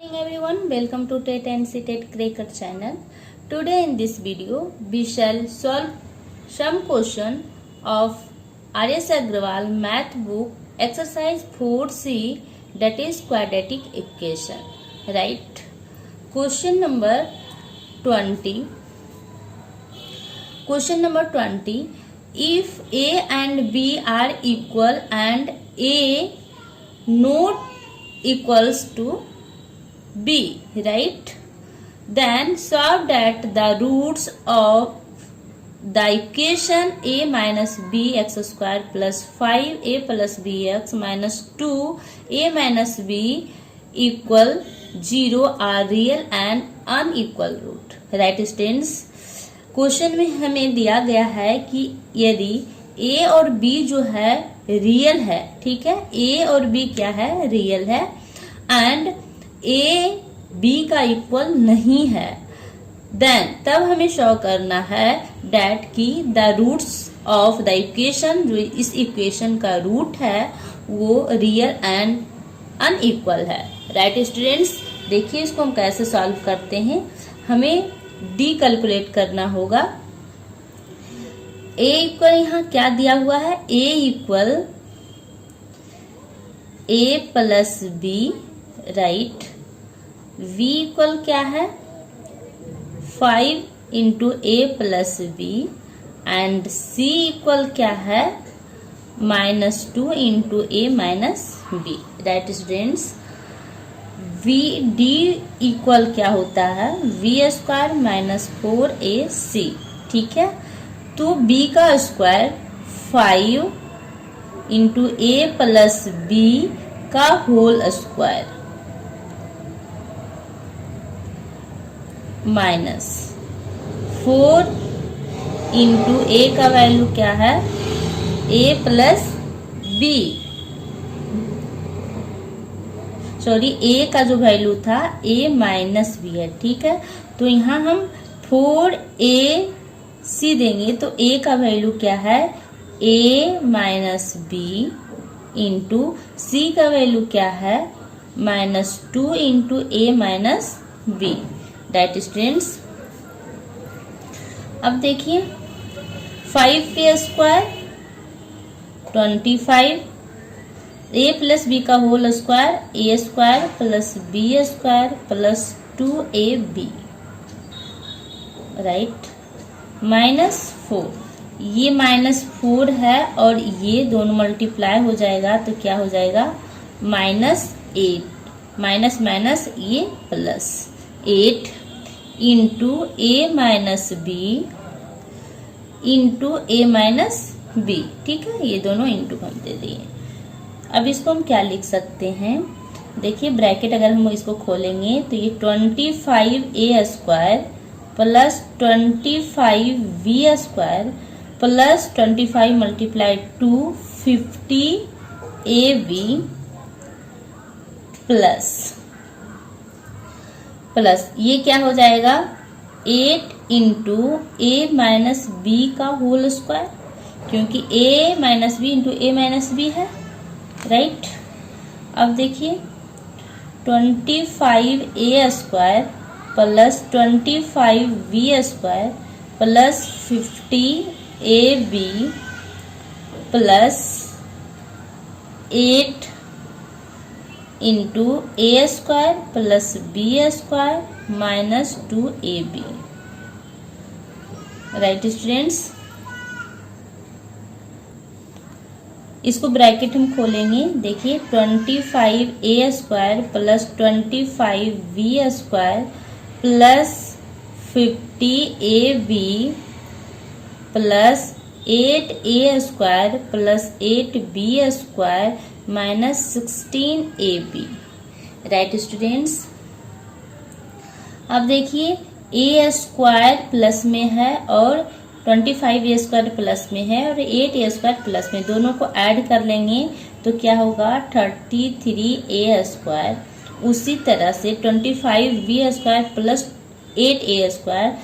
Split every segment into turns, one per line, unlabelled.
Morning everyone, welcome to TET and CTET Cracker channel. Today in this video we shall solve some question of R.S. Agrawal math book exercise 4C, that is quadratic equation. Right? Question number 20. Question number 20. If A and B are equal and A not equals to B, right? Then solve that the roots of the equation A minus bx square plus 5a plus bx minus 2a minus b equal 0 are real and unequal root. Right students? Question में हमें दिया गया है कि यदि a और b जो है रियल है, ठीक है, a और b क्या है, रियल है, एंड a b का इक्वल नहीं है, देन तब हमें शो करना है डेट की the roots of the equation, जो इस इक्वेशन का रूट है वो रियल एंड अनइक्वल है. राइट स्टूडेंट्स, देखिए इसको हम कैसे सॉल्व करते हैं. हमें डी कैलकुलेट करना होगा. ए इक्वल यहाँ क्या दिया हुआ है, A equal A plus B, right. v equal क्या है, 5 into A plus B, and c equal क्या है, -2 into A minus B. Right students, v d equal क्या होता है, v स्क्वायर माइनस 4ac, ठीक है. तो b का square 5 into A plus B का whole square minus 4 into A का वैल्यू क्या है, a plus B, sorry a का जो वैल्यू था a माइनस बी है, ठीक है. तो यहाँ हम 4ac देंगे तो a का वैल्यू क्या है, a minus B, into c का वैल्यू क्या है, -2 into A minus B. That students, अब देखिए 5a square 25, a plus B का whole square a square plus B square plus 2ab, right, -4. ये -4 है और ये दोनों मल्टीप्लाई हो जाएगा तो क्या हो जाएगा, -8, माइनस माइनस ये plus 8 into A minus B into A minus B, ठीक है. ये दोनों इंटू हम दे दिए. अब इसको हम क्या लिख सकते हैं, देखिए ब्रैकेट अगर हम इसको खोलेंगे तो ये 25a square plus 25v square plus 25 multiply 2 50ab plus ये क्या हो जाएगा, 8 इंटू ए माइनस बी का होल स्क्वायर, क्योंकि a minus B into A minus B है, राइट. अब देखिए 25a square plus 25v square plus 50ab plus 8 into A square plus B square minus 2ab. Right students, इसको bracket हम खोलेंगे. देखिए 25a square plus 25v square plus 50ab plus 8a square plus 8b square minus 16ab. Right students, अब देखिए a square plus में है और 25a square plus में है और 8a स्क्वायर प्लस में, दोनों को ऐड कर लेंगे तो क्या होगा 33a स्क्वायर. उसी तरह से 25v square plus 8a square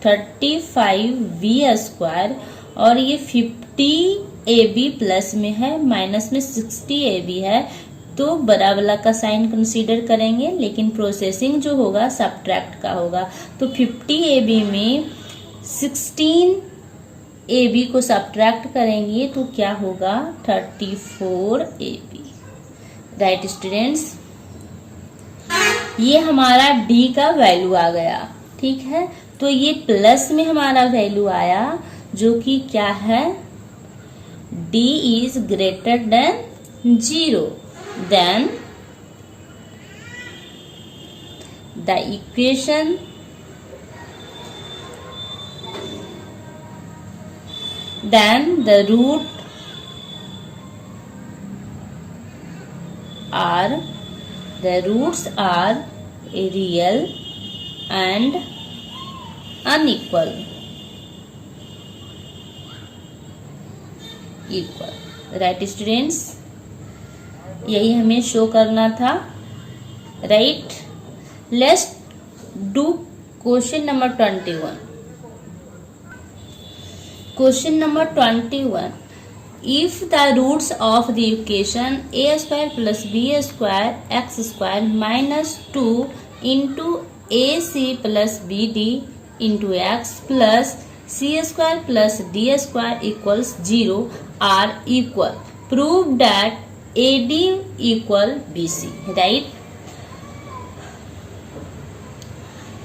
35v square, और ये 50ab प्लस में है, माइनस में 60ab है, तो बड़ा वाला का साइन कंसीडर करेंगे, लेकिन प्रोसेसिंग जो होगा सब्ट्रैक्ट का होगा। तो 50 AB में 16 AB को सब्ट्रैक्ट करेंगे तो क्या होगा 34 AB। राइट स्टूडेंट्स, ये हमारा D का वैल्यू आ गया। ठीक है, तो ये प्लस में हमारा वैल्यू आया जो कि क्या है, D is greater than 0, then the equation then the roots are real and unequal right students, यही हमें शो करना था। Right, let's do question number 21। Question number 21. If the roots of the equation a square plus b square x square minus 2 into ac plus bd into x plus c square plus d square equals 0 are equal, prove that AD equal BC. Right?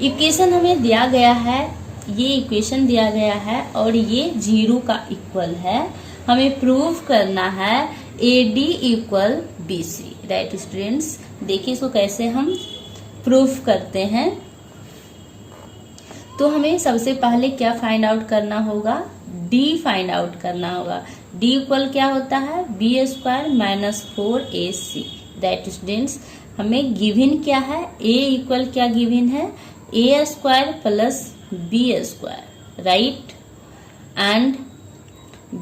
Equation हमें दिया गया है, ये equation दिया गया है और ये 0 का इक्वल है। हमें प्रूव करना है AD equal BC। Right students, देखिए इसको कैसे हम प्रूफ करते हैं। तो हमें सबसे पहले क्या फाइंड आउट करना होगा, D फाइंड आउट करना होगा। D इक्वल क्या होता है, B square minus 4AC। Right students, हमें गिवन क्या है, A इक्वल क्या गिवन है, A square plus B square. Right, and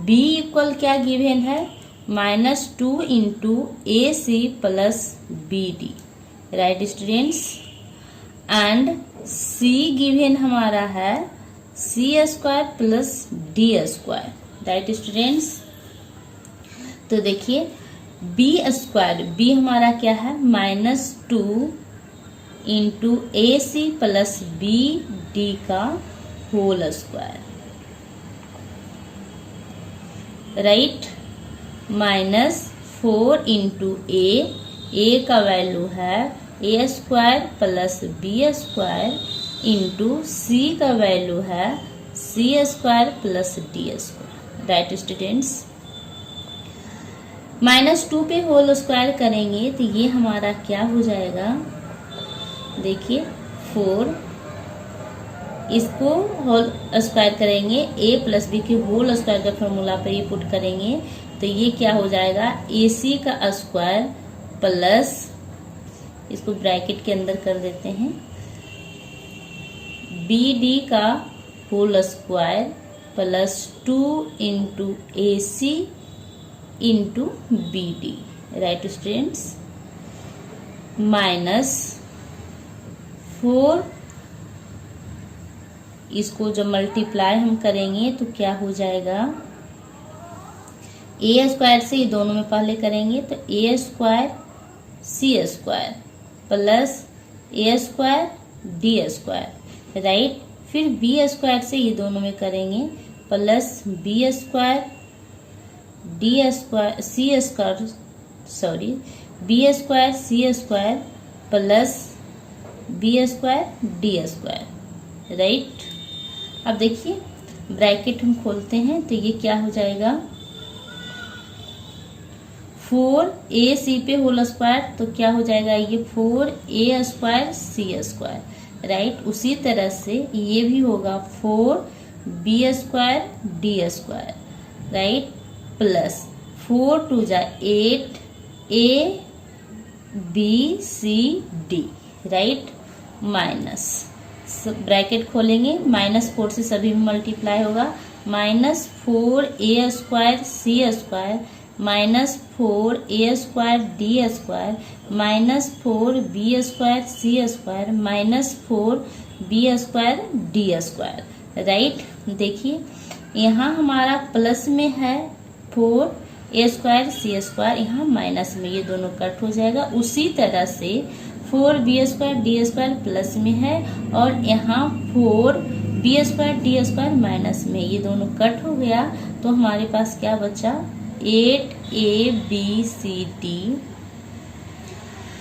B equal क्या गिवन है, -2 into AC plus BD। Right students, and C given हमारा है C square plus D square. Right students, तो देखिए B स्क्वायर, B हमारा क्या है, -2 इंटू AC प्लस BD का whole square. Right, -4 into A का वैल्यू है A square plus B square into C का वैल्यू है C square plus D square. Right students, -2 पे होल स्क्वायर करेंगे तो ये हमारा क्या हो जाएगा, देखिए 4, इसको होल स्क्वायर करेंगे, A प्लस बी के होल स्क्वायर का फॉर्मूला पर ये पुट करेंगे तो ये क्या हो जाएगा, AC का स्क्वायर प्लस, इसको ब्रैकेट के अंदर कर देते हैं, BD का whole square plus 2 into AC into BD। Right students, -4, इसको जब मल्टीप्लाई हम करेंगे तो क्या हो जाएगा, A स्क्वायर से ये दोनों में पहले करेंगे तो A square C square plus A square D square. Right, फिर B स्क्वायर से ये दोनों में करेंगे plus B square D square C square, sorry B square C square plus B square D square. Right, अब देखिए ब्रैकेट हम खोलते हैं तो ये क्या हो जाएगा, 4AC पे होल स्क्वायर तो क्या हो जाएगा, ये 4A square C square. Right, उसी तरह से ये भी होगा 4B square D square. Right, plus 4 2 जा 8 ABCD। राइट, माइनस ब्रैकेट खोलेंगे, -4 से सभी में मल्टीप्लाई होगा, -4A square C square -4A square D square -4B square C square -4B square D square. Right, देखिए यहाँ हमारा प्लस में है 4, ए स्क्वायर सी स्क्वायर यहाँ माइनस में, ये दोनों कट हो जाएगा। उसी तरह से 4b square D square plus में है और यहाँ 4b square D square minus में, ये दोनों कट हो गया। तो हमारे पास क्या बचा 8abcd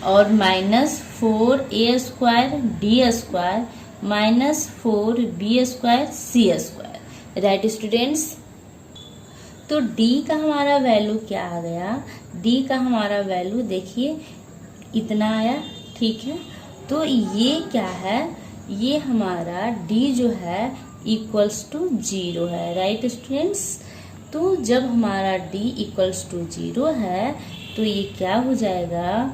और minus 4a square D square minus 4b square C square. Right students, तो d का हमारा वैल्यू क्या आ गया, d का हमारा वैल्यू देखिए इतना आया। ठीक है, तो ये क्या है, ये हमारा d जो है इक्वल्स टू 0 है। राइट स्टूडेंट्स, तो जब हमारा d इक्वल्स टू 0 है तो ये क्या हो जाएगा,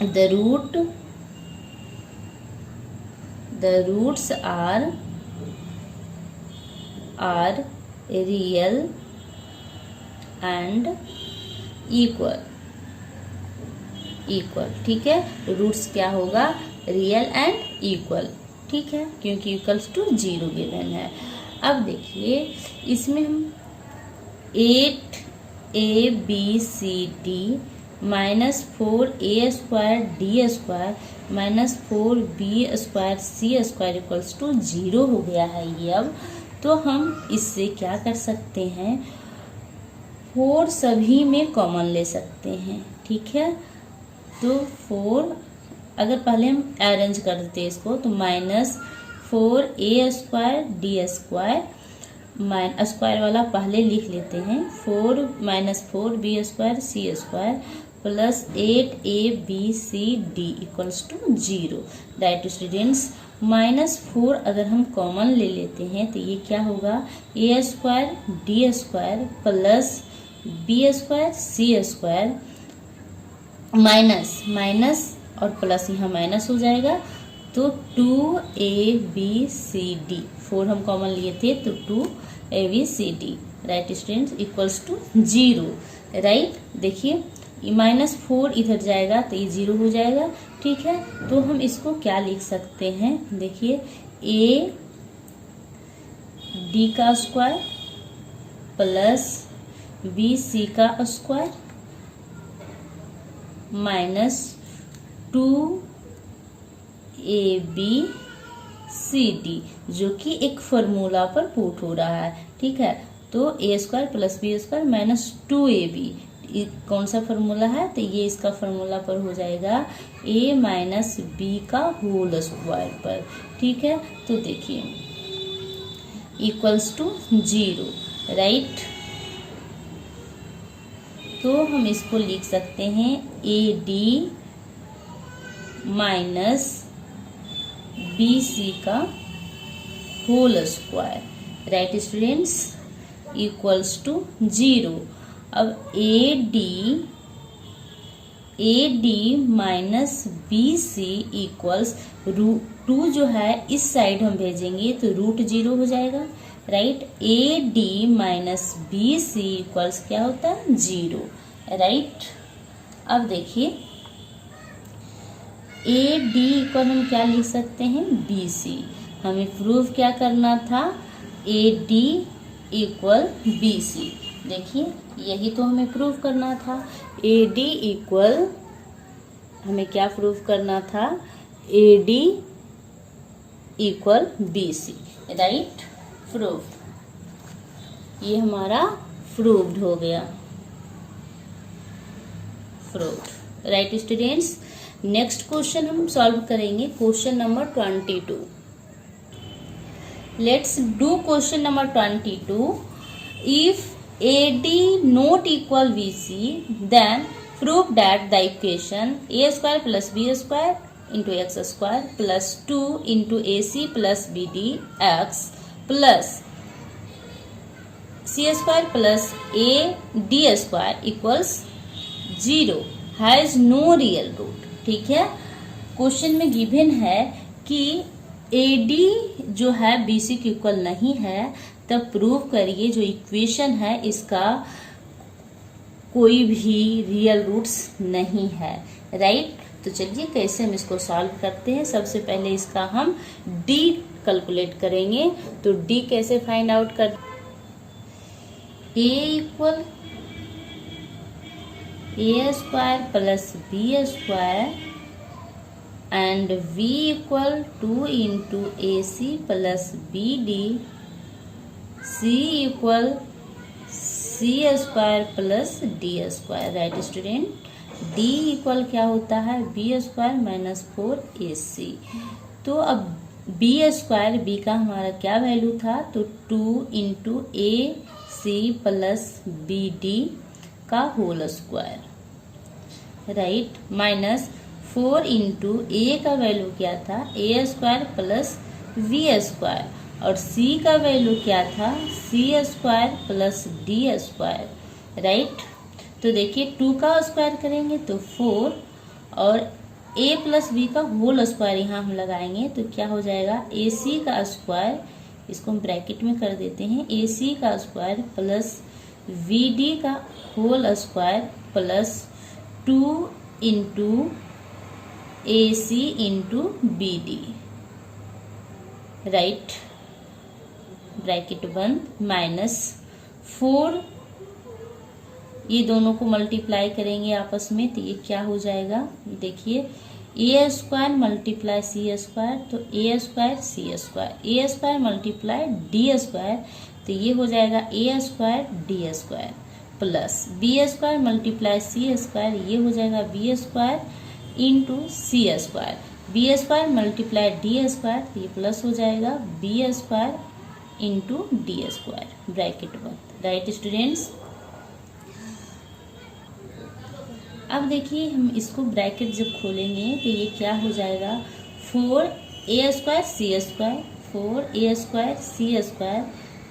the roots are real and equal। ठीक है, रूट्स क्या होगा, रियल एंड इक्वल। ठीक है, क्योंकि इक्वल्स टू 0 गिवन है। अब देखिए इसमें हम 8abcd minus 4a square D square minus 4b square C square equals to 0 हो गया है ये। अब तो हम इससे क्या कर सकते हैं, 4 सभी में कॉमन ले सकते हैं। ठीक है, तो 4 अगर पहले हम अरेंज कर देते इसको तो minus 4a square D square, square वाला पहले लिख लेते हैं, 4 minus 4b square C square plus 8abcd equals to 0। Right students, minus 4 अगर हम कॉमन ले लेते हैं तो ये क्या होगा, a square D square plus b square C square minus और प्लस यहाँ माइनस हो जाएगा तो 2abcd, 4 हम कॉमन लिए थे तो 2abcd। Right students, equals to 0। Right, देखिए माइनस 4 इधर जाएगा तो ये 0 हो जाएगा। ठीक है, तो हम इसको क्या लिख सकते हैं, देखिए a d का स्क्वायर प्लस b c का स्क्वायर माइनस 2abcd, जो कि एक फॉर्मूला पर पुट हो रहा है। ठीक है, तो a square plus b square minus 2ab कौन सा फॉर्मूला है, तो ये इसका फॉर्मूला पर हो जाएगा a माइनस बी का होल स्क्वायर पर। ठीक है, तो देखिए इक्वल्स टू 0। राइट, तो हम इसको लिख सकते हैं ad माइनस bc का whole square. Right students, equals to 0। अब AD माइनस BC इक्वल्स √2 जो है इस साइड हम भेजेंगे तो √0 हो जाएगा। Right, AD minus BC equals क्या होता है, 0। राइट, अब देखिए AD इक्वल हम क्या लिख सकते हैं, BC। हमें प्रूव क्या करना था, AD इक्वल BC। देखिए यही तो हमें प्रूव करना था, AD इक्वल हमें क्या प्रूव करना था, AD equal BC। Right, prove, ये हमारा प्रूव्ड हो गया, proved. Right students, next question हम सॉल्व करेंगे, question number 22। Let's do question number 22। If AD not equal BC, then prove that the equation a square plus b square into x square plus 2 into AC plus BD x plus c square plus AD square equals 0 has no real root। ठीक है, question में given है कि AD जो है BC के equal नहीं है, तब प्रूव करिए जो इक्वेशन है इसका कोई भी रियल रूट्स नहीं है। राइट, तो चलिए कैसे हम इसको सॉल्व करते हैं। सबसे पहले इसका हम D कैलकुलेट करेंगे, तो D कैसे फाइंड आउट कर, A equal A square plus B square and v equal 2 into A C plus B D, C equal C square plus D square. Right student, D equal क्या होता है, B square minus 4ac। तो अब B square, B का हमारा क्या value था, तो 2 into A C plus B D का whole square, right, minus 4 into A का वैल्यू क्या था, A square plus V square, और सी का वैल्यू क्या था, C square plus D square, right. तो देखिए 2 का स्क्वायर करेंगे तो 4, और a प्लस बी का होल स्क्वायर यहाँ हम लगाएंगे तो क्या हो जाएगा, ए सी का स्क्वायर, इसको हम ब्रैकेट में कर देते हैं, ए सी का स्क्वायर प्लस वी डी का whole square plus 2 into A C into B D, right, bracket बंद, माइनस 4, ये दोनों को मल्टीप्लाई करेंगे आपस में तो ये क्या हो जाएगा, देखिए A square multiply C square, तो A square C square, A square multiply D square, तो ये हो जाएगा A square D square, plus B square multiply C square, ये हो जाएगा B square into C square, B square multiply D square, ये plus हो जाएगा B square into D square, bracket बंद। राइट स्टूडेंट्स, अब देखिए हम इसको ब्रैकेट जब खोलेंगे तो ये क्या हो जाएगा, 4a square C square, 4a square C square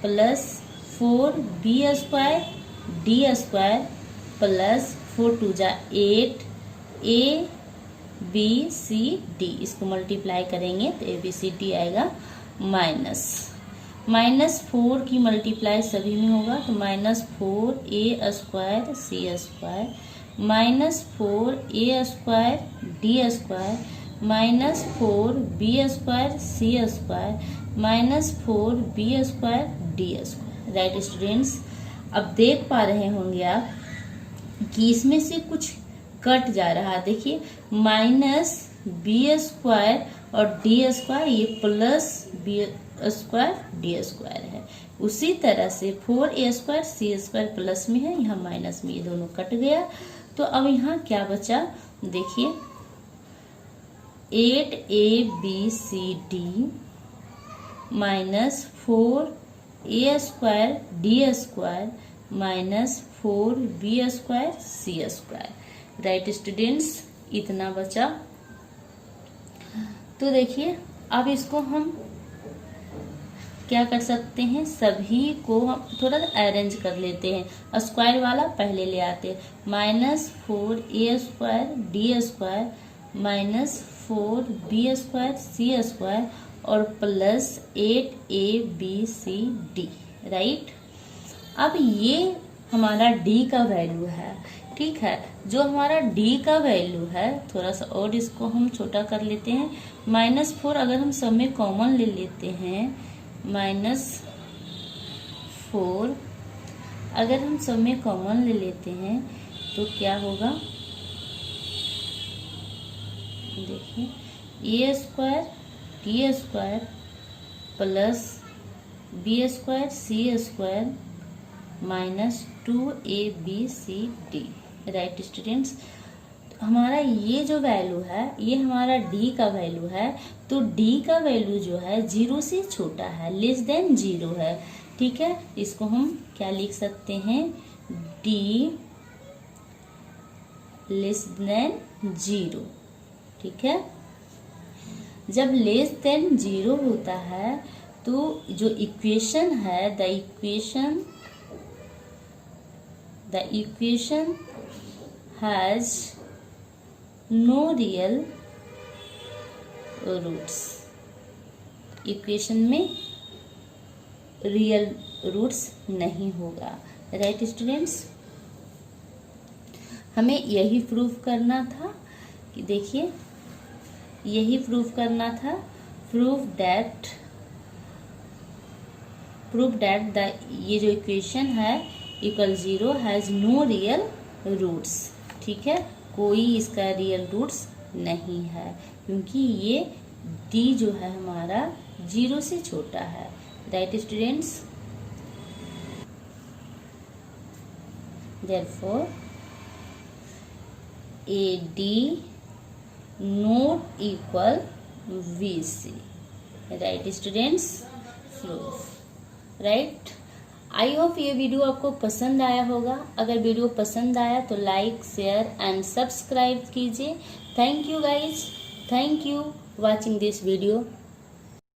plus 4b square D square plus 4 2 जा 8 a b c d, इसको मल्टीप्लाई करेंगे तो a b c d आएगा, माइनस 4 की मल्टीप्लाई सभी में होगा तो minus 4a square C square minus 4a square D square minus 4b square C square minus 4b square D square. Right students, अब देख पा रहे होंगे आप कि इसमें से कुछ कट जा रहा है, देखिए माइनस बी स्क्वायर और डी स्क्वायर, ये plus B square D square है। उसी तरह से 4a square C square plus में है, यहाँ माइनस में, ये दोनों कट गया। तो अब यहाँ क्या बचा, देखिए 8abcd minus 4a square D square minus 4b square C square. Right students, इतना बचा। तो देखिए अब इसको हम क्या कर सकते हैं, सभी को हम थोड़ा सा अरेंज कर लेते हैं। स्क्वायर वाला पहले ले आते हैं, minus 4a square D square minus 4b square C square और प्लस 8abcd। राइट, अब ये हमारा d का वैल्यू है, ठीक है। जो हमारा d का वैल्यू है, थोड़ा सा और इसको हम छोटा कर लेते हैं, माइनस 4 अगर हम सब में कॉमन ले लेते हैं, माइनस 4 अगर हम सब में कॉमन ले लेते हैं तो क्या होगा, देखिए A square D square plus B square C square minus 2abcd। Right students, हमारा ये जो वैल्यू है ये हमारा d का वैल्यू है, तो d का वैल्यू जो है 0 से छोटा है, लेस देन 0 है, ठीक है। इसको हम क्या लिख सकते हैं, d लेस देन 0, ठीक है। जब लेस देन 0 होता है तो जो इक्वेशन है, the equation has no real roots, equation में रियल रूट्स नहीं होगा। राइट स्टूडेंट्स, हमें यही प्रूफ करना था कि देखिए यही प्रूफ करना था, प्रूफ दैट ये जो इक्वेशन है equal 0 has no real roots, ठीक। ठीक है, कोई इसका रियल रूट्स नहीं है, क्योंकि ये d जो है हमारा 0 से छोटा है। Right students, therefore AD not equal VC। Right students, proof. Right, I hope ये वीडियो आपको पसंद आया होगा। अगर वीडियो पसंद आया तो लाइक, शेयर एंड सब्सक्राइब कीजिए। Thank you guys, thank you watching this video.